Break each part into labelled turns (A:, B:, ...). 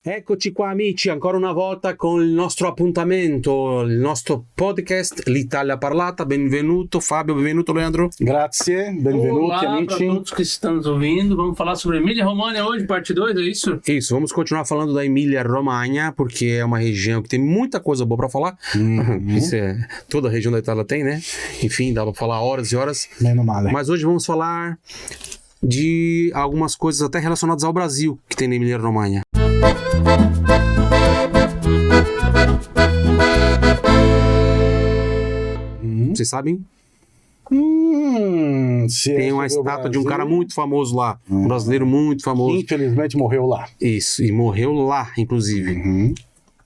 A: Eccoci qua amici, ancora una volta con il nostro appuntamento, il nostro podcast L'Italia Parlata. Benvenuto Fábio, benvenuto Leandro.
B: Grazie, benvenuti
C: Olá
B: amici.
C: para todos que estão nos ouvindo. Vamos falar sobre Emília-Romagna hoje, parte 2, é isso?
A: Isso, vamos continuar falando da Emília-Romagna, porque é uma região que tem muita coisa boa pra falar. Isso é, toda a região da Itália tem, né? Enfim, dá pra falar horas e horas.
B: Meno male.
A: Mas hoje vamos falar de algumas coisas até relacionadas ao Brasil que tem na Emília-Romagna. Vocês sabem? Tem uma estátua de um cara muito famoso lá, um brasileiro muito famoso.
B: Infelizmente morreu lá.
A: Isso, e morreu lá, inclusive.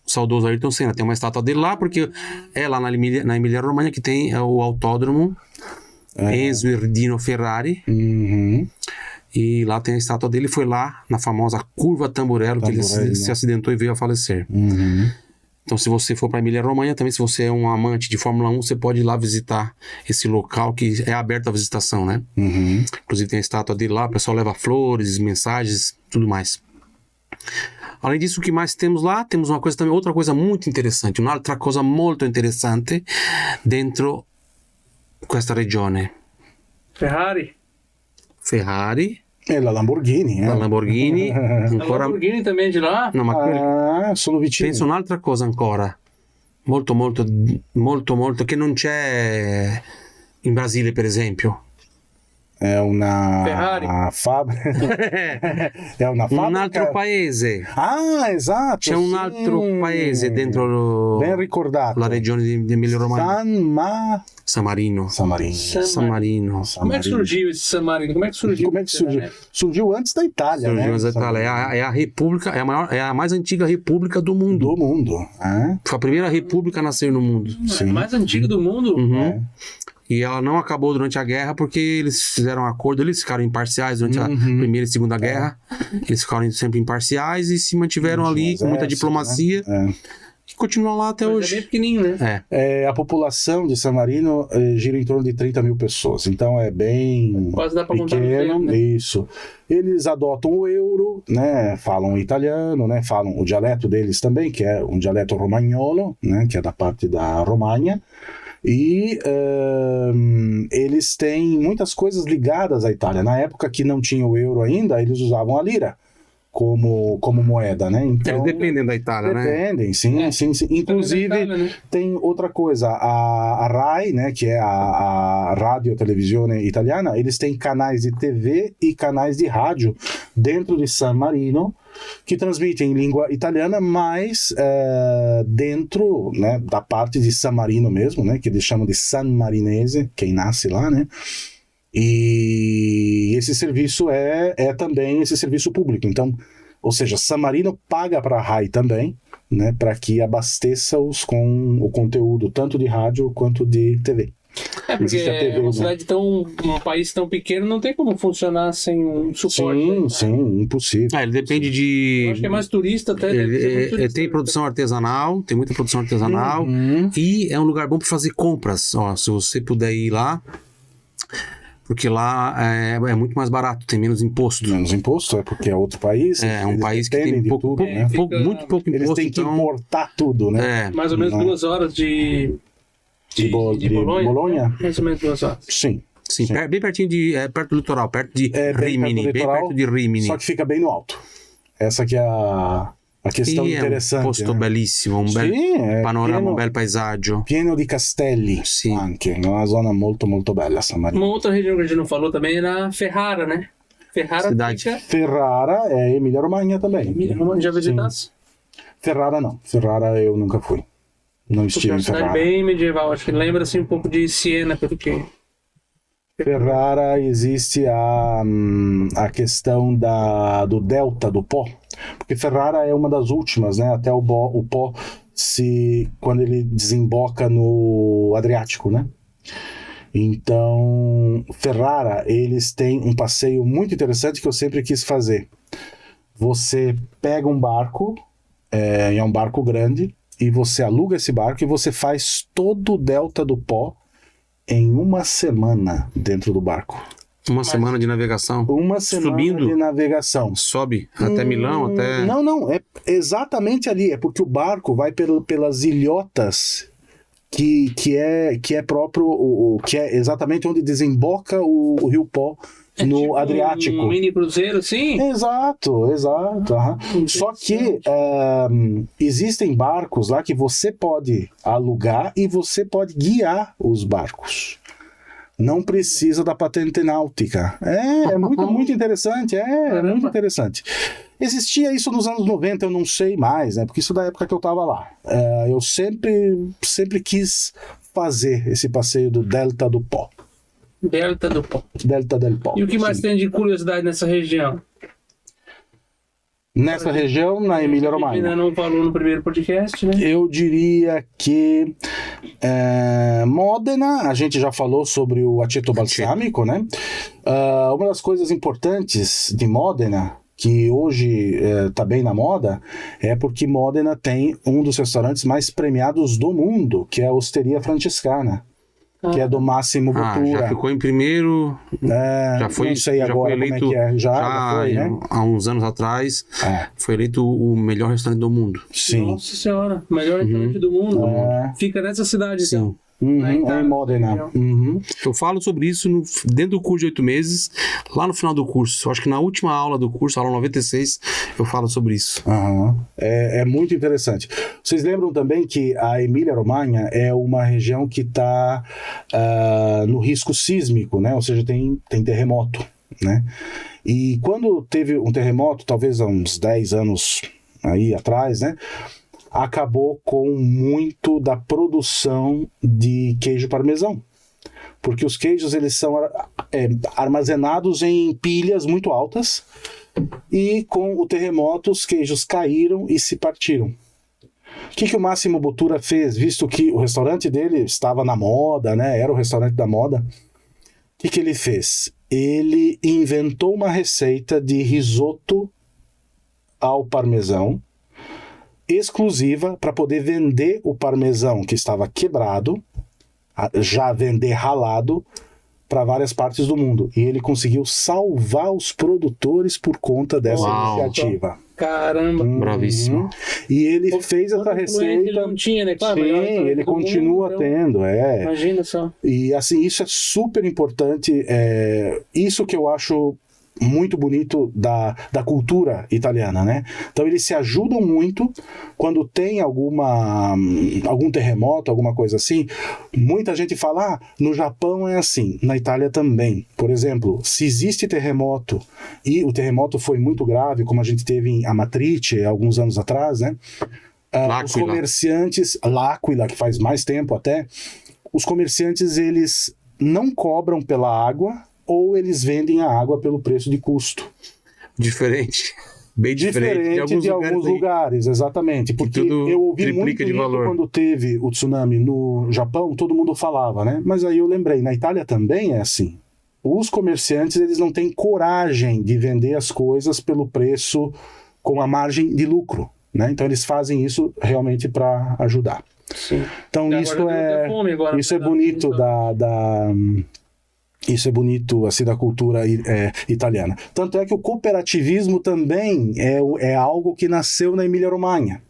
A: O saudoso Ayrton Senna. Tem uma estátua dele lá, porque é lá na Emília-Romagna que tem o autódromo Enzo Erdino Ferrari. E lá tem a estátua dele. Foi lá na famosa Curva Tamburello que ele se acidentou e veio a falecer. Então, se você for para Emília-Romagna, também se você é um amante de Fórmula 1, você pode ir lá visitar esse local que é aberto à visitação, né? Inclusive tem a estátua dele lá, o pessoal leva flores, mensagens, tudo mais. Além disso, o que mais temos lá? Temos uma coisa também, outra coisa muito interessante, un'altra cosa molto interessante dentro questa regione. Ferrari.
B: E la Lamborghini.
A: La Lamborghini.
C: A Lamborghini também é de lá?
A: No, ma
B: sono vicini.
A: penso un'altra cosa ancora. Molto, che non c'è in Brasile, per esempio.
B: È una
C: Ferrari.
B: fabbrica. È una fabbrica.
A: Un altro paese.
B: Ah, esatto.
A: C'è un altro paese dentro
B: ben ricordato.
A: la regione di Emilia-Romagna. San Marino.
C: San Marino. Como é que surgiu esse San Marino? Como é que surgiu?
B: Surgiu antes da Itália,
A: Surgiu
B: né?
A: antes da Itália. É a república, é a mais antiga república do mundo.
B: Do mundo.
A: Foi a primeira república a nascer no mundo.
C: A mais antiga do mundo?
A: E ela não acabou durante a guerra porque eles fizeram um acordo, eles ficaram imparciais durante a Primeira e Segunda Guerra. Eles ficaram sempre imparciais e se mantiveram ali com muita diplomacia.
B: Né?
A: E continuam lá até hoje.
C: É bem pequenininho, né?
B: A população de San Marino gira em torno de 30 mil pessoas. Então é bem
C: quase dá pra contar no
B: pequeno.
C: tempo, né?
B: Isso. Eles adotam o euro, né? Falam italiano, né? Falam o dialeto deles também, que é um dialeto romagnolo, né? Que é da parte da Romagna. E eles têm muitas coisas ligadas à Itália. Na época que não tinha o euro ainda, eles usavam a lira como moeda, né? Então,
A: Eles dependem da Itália, né?
B: Dependem, sim. Inclusive,
C: Itália, né?
B: tem outra coisa. A RAI, né, que é a Radio Televisione Italiana, eles têm canais de TV e canais de rádio dentro de San Marino, que transmitem em língua italiana, mas dentro, né, da parte de San Marino mesmo, né, que eles chamam de San Marinese, quem nasce lá, né? E esse serviço é também esse serviço público. Então, ou seja, San Marino paga para a RAI também, né, para que abasteça-os com o conteúdo tanto de rádio quanto de TV.
C: Porque uma cidade um país tão pequeno não tem como funcionar sem um suporte.
B: Sim, impossível.
A: Ele depende de...
C: Eu acho que é mais turista até.
A: Ele tem produção artesanal, tem muita produção artesanal. E é um lugar bom para fazer compras. Ó, se você puder ir lá, porque lá é muito mais barato, tem menos imposto.
B: Menos imposto, porque é outro país.
A: É um país que tem muito pouco imposto.
B: Eles têm que importar tudo, né?
C: Mais ou menos 2 horas de Bolonha? Mais ou menos 2 horas.
B: Sim.
A: Bem pertinho perto do litoral, perto de Rimini, bem perto de Rimini.
B: Só que fica bem no alto. Essa que é a questão interessante.
A: É um posto bellissimo, bel panorama, bel paesaggio.
B: Pieno di castelli, anche. É uma zona molto, molto bella, San Marino.
C: Uma outra região que a gente não falou também é na Ferrara, né?
B: Ferrara é Emília-Romagna também.
C: Emília-Romagna, já visitasse?
B: Ferrara não. Ferrara eu nunca fui. Não estive em Ferrara. É uma
C: cidade bem medieval, acho que lembra assim um pouco de Siena, porque
B: Ferrara existe a questão do delta do Po, porque Ferrara é uma das últimas, né? Até o Po quando ele desemboca no Adriático, né? Então, Ferrara, eles têm um passeio muito interessante que eu sempre quis fazer. Você pega um barco, é um barco grande, e você aluga esse barco e você faz todo o delta do Po em uma semana dentro do barco.
A: Uma semana de navegação.
B: Uma semana
A: Subindo,
B: de navegação.
A: sobe até Milão, até...
B: Não, é exatamente ali. É porque o barco vai pelas ilhotas que é próprio, que é exatamente onde desemboca o Rio Po no
C: tipo
B: Adriático.
C: Um mini cruzeiro, sim?
B: Exato. Aham. Só que existem barcos lá que você pode alugar e você pode guiar os barcos. Não precisa da patente náutica. É muito interessante. Muito interessante. Existia isso nos anos 90, eu não sei mais, né? Porque isso é da época que eu estava lá. Eu sempre quis fazer esse passeio do Delta do Po.
C: Delta do Po.
B: Delta del Po.
C: E o que mais tem de curiosidade nessa região?
B: Nessa região, na Emília-Romagna.
C: Ainda não falou no primeiro podcast, né?
B: Eu diria que Modena, a gente já falou sobre o aceto balsâmico, né? Uma das coisas importantes de Modena, que hoje está bem na moda, é porque Modena tem um dos restaurantes mais premiados do mundo, que é a Osteria Francescana, que é do Massimo Bottura.
A: Já ficou em primeiro, já foi,
B: não sei
A: já
B: agora
A: foi eleito,
B: como é que é. Já foi, né?
A: há uns anos atrás, foi eleito o melhor restaurante do mundo.
B: Sim.
C: Nossa senhora, melhor restaurante do mundo. Fica nessa cidade, então.
B: Em Modena.
A: Eu falo sobre isso dentro do curso de 8 meses, lá no final do curso. Eu acho que na última aula do curso, aula 96, eu falo sobre isso.
B: É muito interessante. Vocês lembram também que a Emília-Romagna é uma região que está no risco sísmico, né? Ou seja, tem terremoto, né? E quando teve um terremoto, talvez há uns 10 anos aí atrás, né? Acabou com muito da produção de queijo parmesão. Porque os queijos eles são armazenados em pilhas muito altas e com o terremoto os queijos caíram e se partiram. O que o Massimo Bottura fez, visto que o restaurante dele estava na moda, né? Era o restaurante da moda. O que ele fez? Ele inventou uma receita de risoto ao parmesão exclusiva para poder vender o parmesão que estava quebrado, já vender ralado para várias partes do mundo. E ele conseguiu salvar os produtores por conta dessa iniciativa.
C: Caramba!
A: Bravíssimo.
B: E ele fez essa receita.
C: Ele não tinha, né? Claro,
B: sim, ele continua
C: mundo,
B: tendo.
C: Imagina só.
B: E assim, isso é super importante. Isso que eu acho muito bonito da cultura italiana, né? Então eles se ajudam muito quando tem algum terremoto, alguma coisa assim. Muita gente fala, no Japão é assim, na Itália também. Por exemplo, se existe terremoto e o terremoto foi muito grave, como a gente teve em Amatrice alguns anos atrás, né? Os comerciantes, L'Aquila, que faz mais tempo até, os comerciantes eles não cobram pela água ou eles vendem a água pelo preço de custo.
A: Diferente. Bem diferente
B: de alguns lugares, exatamente. Porque eu ouvi muito isso quando teve o tsunami no Japão, todo mundo falava, né? Mas aí eu lembrei, na Itália também é assim. Os comerciantes, eles não têm coragem de vender as coisas pelo preço com a margem de lucro, né? Então eles fazem isso realmente para ajudar.
C: Sim.
B: Então isso é bonito Isso é bonito, assim, da cultura italiana. Tanto é que o cooperativismo também é algo que nasceu na Emília-Romagna.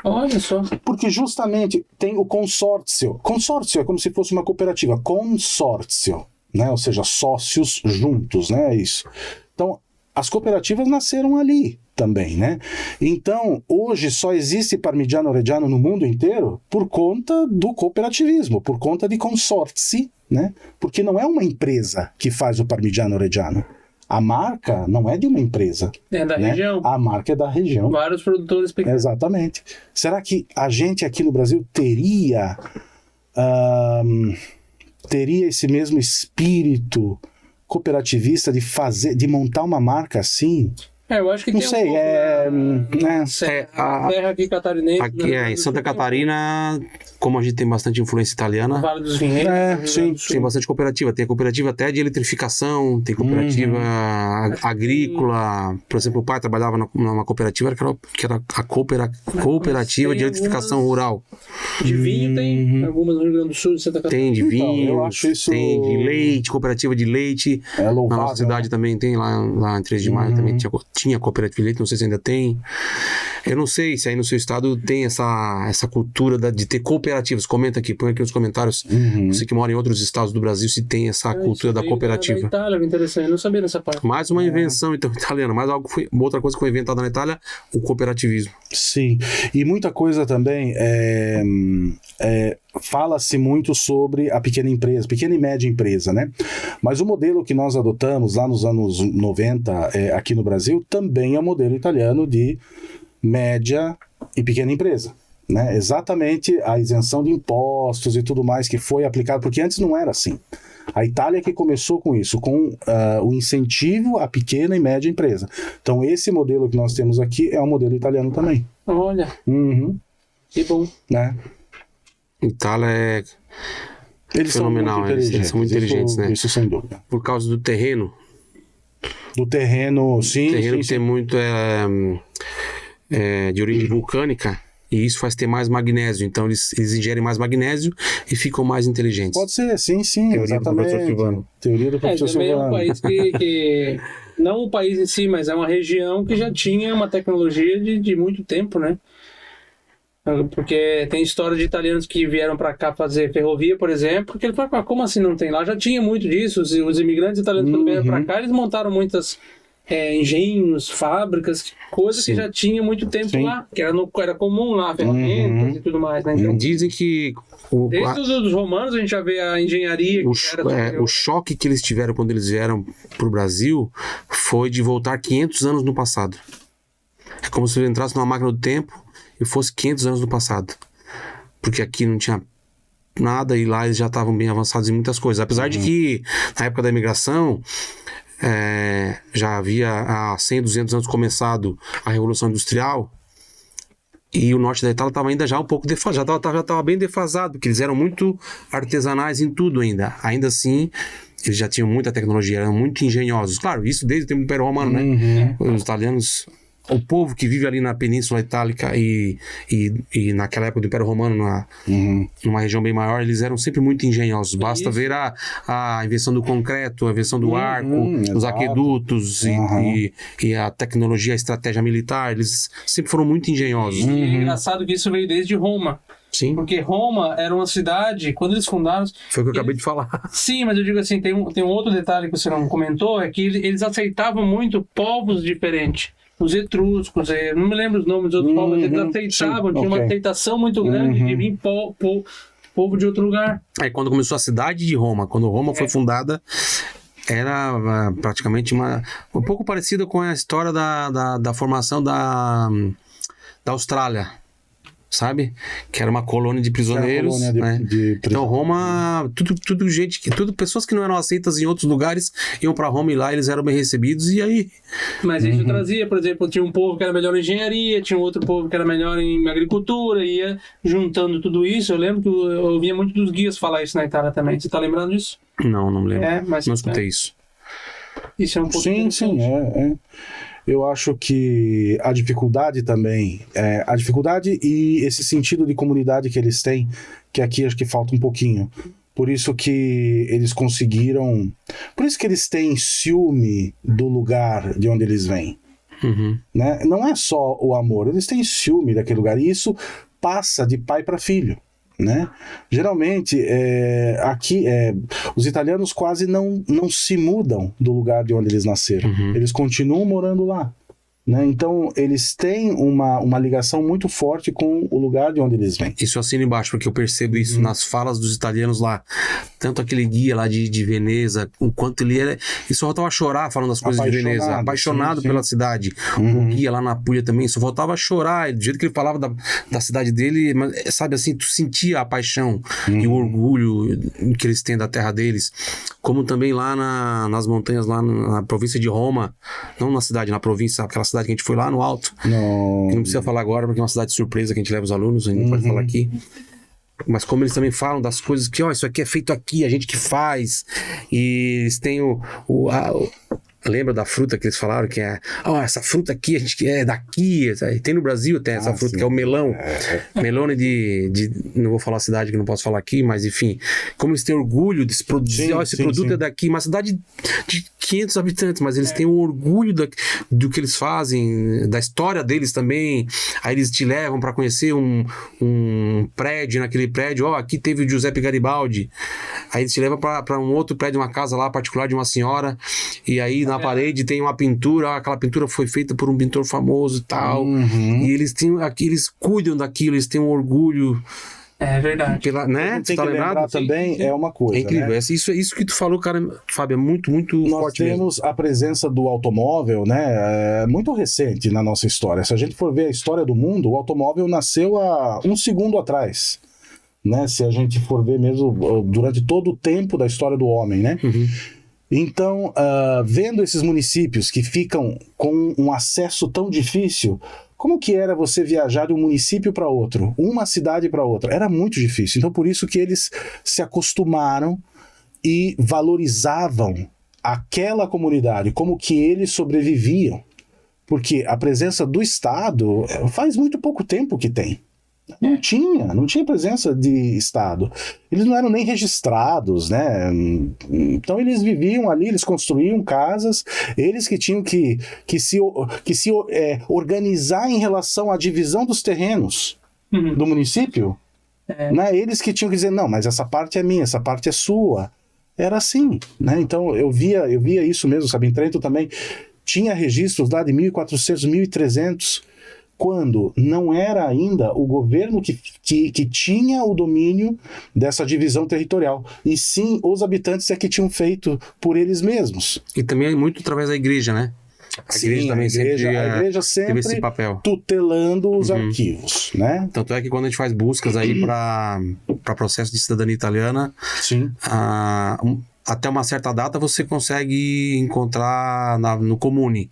C: Olha só.
B: Porque justamente tem o consórcio. Consórcio é como se fosse uma cooperativa. Consórcio, né? Ou seja, sócios juntos, né? É isso. Então, as cooperativas nasceram ali também, né? Então, hoje só existe Parmigiano Reggiano no mundo inteiro por conta do cooperativismo, por conta de consórcio, né? Porque não é uma empresa que faz o Parmigiano Reggiano. A marca não é de uma empresa.
C: É da região.
B: A marca é da região.
C: Vários produtores pequenos.
B: Exatamente. Será que a gente aqui no Brasil teria esse mesmo espírito cooperativista de montar uma marca assim?
C: Eu acho que
B: Não
C: tem
B: sei,
C: Serra aqui catarinense.
A: Aqui em Santa Catarina, como a gente tem bastante influência italiana,
C: Vale dos Vinhedos.
B: sim.
A: tem bastante cooperativa. Tem a cooperativa até de eletrificação, tem cooperativa agrícola. Por exemplo, o pai trabalhava numa cooperativa que era a cooperativa de eletrificação rural.
C: De vinho tem, algumas no Rio Grande do Sul, de Santa Catarina.
A: Tem de vinho,
B: eu acho isso...
A: tem de leite, cooperativa de leite.
B: É louvável,
A: Na nossa cidade também tem, lá em 3 de maio também tinha cooperativa de leite, não sei se ainda tem. Eu não sei se aí no seu estado tem essa cultura de ter cooperativas. Comenta aqui, põe aqui nos comentários, você que mora em outros estados do Brasil, se tem essa cultura da cooperativa.
C: Da Itália, interessante, eu não sabia dessa parte.
A: Mais uma invenção então italiana, outra coisa que foi inventada na Itália, o cooperativismo.
B: Sim, e muita coisa também fala-se muito sobre a pequena e média empresa, né? Mas o modelo que nós adotamos lá nos anos 90 aqui no Brasil também é o modelo italiano de média e pequena empresa, né? Exatamente a isenção de impostos e tudo mais que foi aplicado, porque antes não era assim. A Itália que começou com isso, com o incentivo à pequena e média empresa. Então esse modelo que nós temos aqui é um modelo italiano também.
C: Olha, que bom.
B: Né?
A: Itália
B: Eles
A: fenomenal,
B: são muito inteligentes.
A: eles são muito inteligentes, né?
B: Isso sem dúvida.
A: Por causa do terreno.
B: Do terreno, sim.
A: O terreno
B: sim,
A: que tem muito de origem vulcânica, e isso faz ter mais magnésio. Então eles ingerem mais magnésio e ficam mais inteligentes.
B: Pode ser, sim,
A: Teoria
B: exatamente.
A: do professor Silvano.
B: Teoria do professor
C: Também
B: Silvano.
C: é um país que não o país em si, mas é uma região que já tinha uma tecnologia de muito tempo, né? Porque tem história de italianos que vieram para cá fazer ferrovia, por exemplo, porque ele fala, como assim não tem lá? Já tinha muito disso. Os imigrantes italianos quando vieram para cá, eles montaram muitas engenhos, fábricas, coisas que já tinha muito tempo lá, que era comum lá, ferramentas e tudo mais, né? Então,
A: dizem que
C: desde os romanos a gente já vê a engenharia
A: o choque que eles tiveram quando eles vieram para o Brasil foi de voltar 500 anos no passado. É como se ele entrasse numa máquina do tempo e fosse 500 anos no passado. Porque aqui não tinha nada e lá eles já estavam bem avançados em muitas coisas. Apesar de que, na época da imigração, já havia há 100, 200 anos começado a Revolução Industrial e o norte da Itália estava ainda já um pouco defasado, já estava bem defasado, porque eles eram muito artesanais em tudo ainda. Ainda assim, eles já tinham muita tecnologia, eram muito engenhosos. Claro, isso desde o tempo do Império Romano, né? Os italianos... O povo que vive ali na Península Itálica e naquela época do Império Romano, numa região bem maior, eles eram sempre muito engenhosos. Basta ver a invenção do concreto, a invenção do arco, os aquedutos e a tecnologia, a estratégia militar. Eles sempre foram muito engenhosos.
C: E é engraçado que isso veio desde Roma.
A: Sim.
C: Porque Roma era uma cidade, quando eles fundaram...
A: Foi o que eu acabei de falar.
C: Sim, mas eu digo assim, tem um outro detalhe que você não comentou, é que eles aceitavam muito povos diferentes. Os etruscos, não me lembro os nomes dos outros povos, eles aceitavam, tinha uma aceitação muito grande de vir povo de outro lugar.
A: Aí quando começou a cidade de Roma, quando Roma foi fundada, era praticamente um pouco parecida com a história da formação da Austrália, sabe? Que era uma colônia de prisioneiros, né? Então Roma, pessoas que não eram aceitas em outros lugares iam para Roma e lá eles eram bem recebidos e aí...
C: Mas isso trazia, por exemplo, tinha um povo que era melhor em engenharia, tinha outro povo que era melhor em agricultura, ia juntando tudo isso. Eu lembro que eu ouvia muito dos guias falar isso na Itália também. Você tá lembrando disso?
A: Não me lembro.
C: Mas
A: não escutei isso.
C: Isso é um pouco
B: sim, Eu acho que a dificuldade também, a dificuldade e esse sentido de comunidade que eles têm, que aqui acho que falta um pouquinho. Por isso que eles conseguiram... Por isso que eles têm ciúme do lugar de onde eles vêm. Né? Não é só o amor, eles têm ciúme daquele lugar. E isso passa de pai para filho. Né? Geralmente, aqui, os italianos quase não se mudam do lugar de onde eles nasceram. Eles continuam morando lá. né? Então, eles têm uma ligação muito forte com o lugar de onde eles vêm.
A: Isso eu assino embaixo, porque eu percebo isso nas falas dos italianos lá. Tanto aquele guia lá de Veneza, o quanto ele só faltava chorar falando das coisas de Veneza. Apaixonado pela cidade. O guia lá na Puglia também, só faltava chorar. Do jeito que ele falava da cidade dele, mas, sabe assim, tu sentia a paixão e o orgulho que eles têm da terra deles. Como também lá nas montanhas, lá na província de Roma, não na cidade, na província, aquela cidade que a gente foi lá no alto, que não precisa falar agora porque é uma cidade surpresa que a gente leva os alunos, a gente não pode falar aqui, mas como eles também falam das coisas que, isso aqui é feito aqui, a gente que faz, e eles têm lembra da fruta que eles falaram que essa fruta aqui a gente é daqui, tem no Brasil, tem essa fruta, sim, que é o melão, melone de não vou falar a cidade que não posso falar aqui, mas enfim, como eles têm orgulho de se produzir, esse produto é daqui, uma cidade de 500 habitantes, mas eles têm um orgulho do que eles fazem, da história deles também. Aí eles te levam para conhecer um prédio, naquele prédio, aqui teve o Giuseppe Garibaldi, aí eles te levam para um outro prédio, uma casa lá particular de uma senhora, e aí na parede tem uma pintura, aquela pintura foi feita por um pintor famoso e tal, e eles cuidam daquilo, eles têm um orgulho.
C: É verdade.
B: Né? Tem que lembrar também, é uma coisa,
A: é incrível,
B: né?
A: Isso que tu falou, cara, Fábio, é muito, muito
B: Nós
A: forte mesmo.
B: temos a presença do automóvel, né, muito recente na nossa história. Se a gente for ver a história do mundo, o automóvel nasceu há 1 segundo atrás, né? Se a gente for ver mesmo durante todo o tempo da história do homem, né? Então, vendo esses municípios que ficam com um acesso tão difícil, como que era você viajar de um município para outro, uma cidade para outra? Era muito difícil. Então, por isso que eles se acostumaram e valorizavam aquela comunidade, como que eles sobreviviam. Porque a presença do Estado faz muito pouco tempo que tem. Não tinha presença de Estado. Eles não eram nem registrados, né? Então eles viviam ali, eles construíam casas, eles que tinham que se organizar em relação à divisão dos terrenos do município. Né? Eles que tinham que dizer, não, mas essa parte é minha, essa parte é sua. Era assim, né? Então eu via isso mesmo, sabe? Em Trento também tinha registros lá de 1400, 1300, quando não era ainda o governo que tinha o domínio dessa divisão territorial, e sim os habitantes que tinham feito por eles mesmos.
A: E também muito através da igreja, né? A igreja sempre teve esse papel,
B: tutelando os arquivos, né?
A: Tanto é que quando a gente faz buscas aí para processo de cidadania italiana,
B: sim,
A: até uma certa data você consegue encontrar no comune,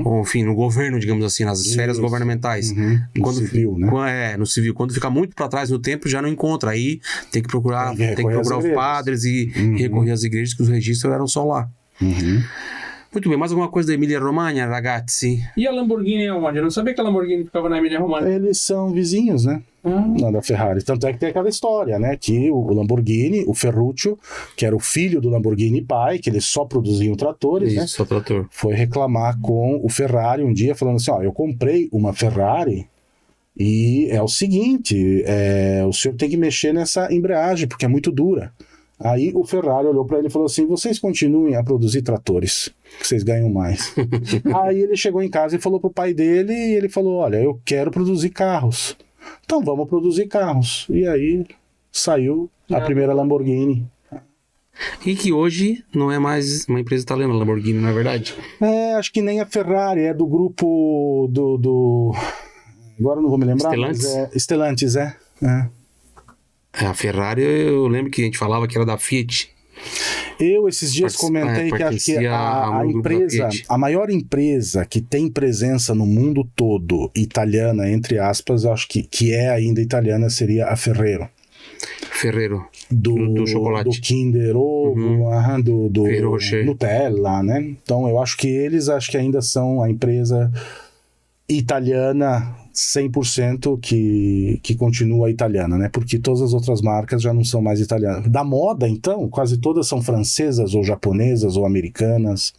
A: ou enfim, no governo, digamos assim, nas esferas governamentais.
B: No civil, né?
A: No civil. Quando fica muito para trás no tempo, já não encontra. Aí tem que procurar os padres e recorrer às igrejas, que os registros eram só lá. Muito bem, mais alguma coisa da Emília-Romagna, ragazzi?
C: E a Lamborghini é onde? Eu não sabia que a Lamborghini ficava na Emília-Romagna.
B: Eles são vizinhos, né? Lá da Ferrari. Tanto é que tem aquela história, né? Que o Lamborghini, o Ferruccio, que era o filho do Lamborghini pai, que eles só produziam tratores, né?
A: Só trator.
B: Foi reclamar com o Ferrari um dia, falando assim, eu comprei uma Ferrari e é o seguinte, o senhor tem que mexer nessa embreagem, porque é muito dura. Aí o Ferrari olhou para ele e falou assim, vocês continuem a produzir tratores, que vocês ganham mais. Aí ele chegou em casa e falou pro pai dele, e ele falou, olha, eu quero produzir carros. Então vamos produzir carros. E aí saiu a primeira Lamborghini.
A: E que hoje não é mais uma empresa italiana, Lamborghini, não é verdade?
B: Acho que nem a Ferrari, é do grupo do... Agora eu não vou me lembrar.
A: Stellantis?
B: Stellantis,
A: A Ferrari, eu lembro que a gente falava que era da Fiat.
B: Eu esses dias comentei que acho que a empresa, a maior empresa que tem presença no mundo todo, italiana, entre aspas, acho que é ainda italiana, seria a Ferrero. Do chocolate. Do Kinder Ovo, do Nutella, né? Então eu acho que eles ainda são a empresa italiana 100% que continua italiana, né? Porque todas as outras marcas já não são mais italianas. Da moda, então, quase todas são francesas ou japonesas ou americanas.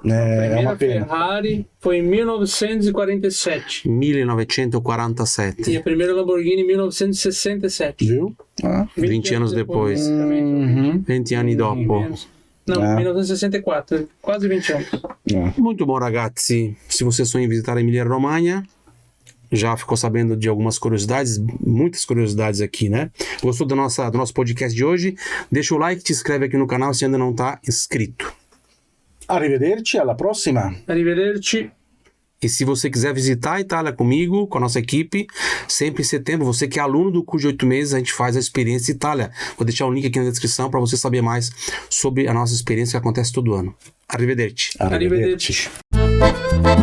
C: É uma pena. A Ferrari foi em 1947.
A: 1947.
C: E a primeira Lamborghini em 1967.
B: Viu?
A: 20 anos depois. 20 anni dopo.
C: Não, 1964, quase 20 anos.
A: Muito bom, ragazzi. Se você sonha em visitar a Emília-Romagna, já ficou sabendo de algumas curiosidades, muitas curiosidades aqui, né? Gostou do nosso podcast de hoje? Deixa o like, te inscreve aqui no canal se ainda não está inscrito.
B: Arrivederci, alla prossima.
C: Arrivederci.
A: E se você quiser visitar a Itália comigo, com a nossa equipe, sempre em setembro, você que é aluno do curso de 8 meses, a gente faz a experiência Itália. Vou deixar o link aqui na descrição para você saber mais sobre a nossa experiência que acontece todo ano. Arrivederci.
C: Arrivederci.
B: Arrivederci.